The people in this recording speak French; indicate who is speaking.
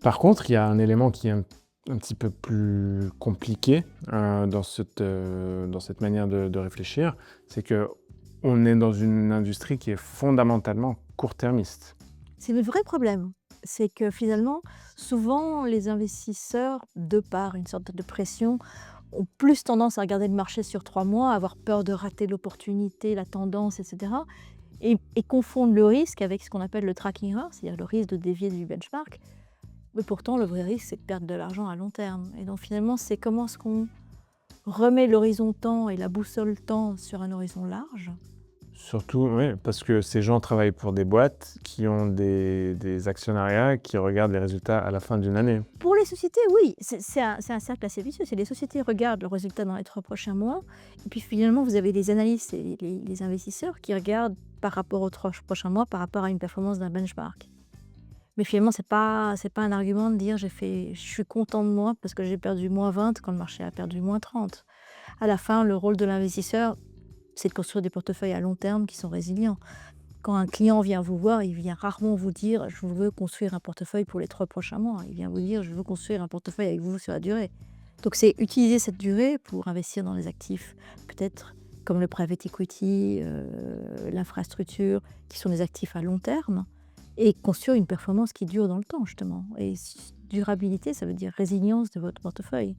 Speaker 1: Par contre, il y a un élément qui est un petit peu plus compliqué, dans cette manière de réfléchir, c'est qu'on est dans une industrie qui est fondamentalement court-termiste.
Speaker 2: C'est le vrai problème. C'est que finalement, souvent, les investisseurs, de par une sorte de pression, ont plus tendance à regarder le marché sur 3 mois, avoir peur de rater l'opportunité, la tendance, et cetera, et confondent le risque avec ce qu'on appelle le tracking error, c'est-à-dire le risque de dévier du benchmark. Mais pourtant, le vrai risque, c'est de perdre de l'argent à long terme. Et donc finalement, c'est comment est-ce qu'on remet l'horizon temps et la boussole temps sur un horizon large.
Speaker 1: Surtout, oui, parce que ces gens travaillent pour des boîtes qui ont des actionnariats qui regardent les résultats à la fin d'une année.
Speaker 2: Pour les sociétés, oui, c'est un cercle assez vicieux. C'est les sociétés regardent le résultat dans les 3 prochains mois et puis finalement, vous avez les analystes et les investisseurs qui regardent par rapport aux 3 prochains mois, par rapport à une performance d'un benchmark. Mais finalement, c'est pas un argument de dire: «Je suis content de moi parce que j'ai perdu -20 quand le marché a perdu -30». À la fin, le rôle de l'investisseur, c'est de construire des portefeuilles à long terme qui sont résilients. Quand un client vient vous voir, il vient rarement vous dire: «Je veux construire un portefeuille pour les 3 prochains mois». Il vient vous dire: «Je veux construire un portefeuille avec vous sur la durée». Donc c'est utiliser cette durée pour investir dans les actifs, peut-être comme le private equity, l'infrastructure, qui sont des actifs à long terme et construire une performance qui dure dans le temps justement et durabilité, ça veut dire résilience de votre portefeuille.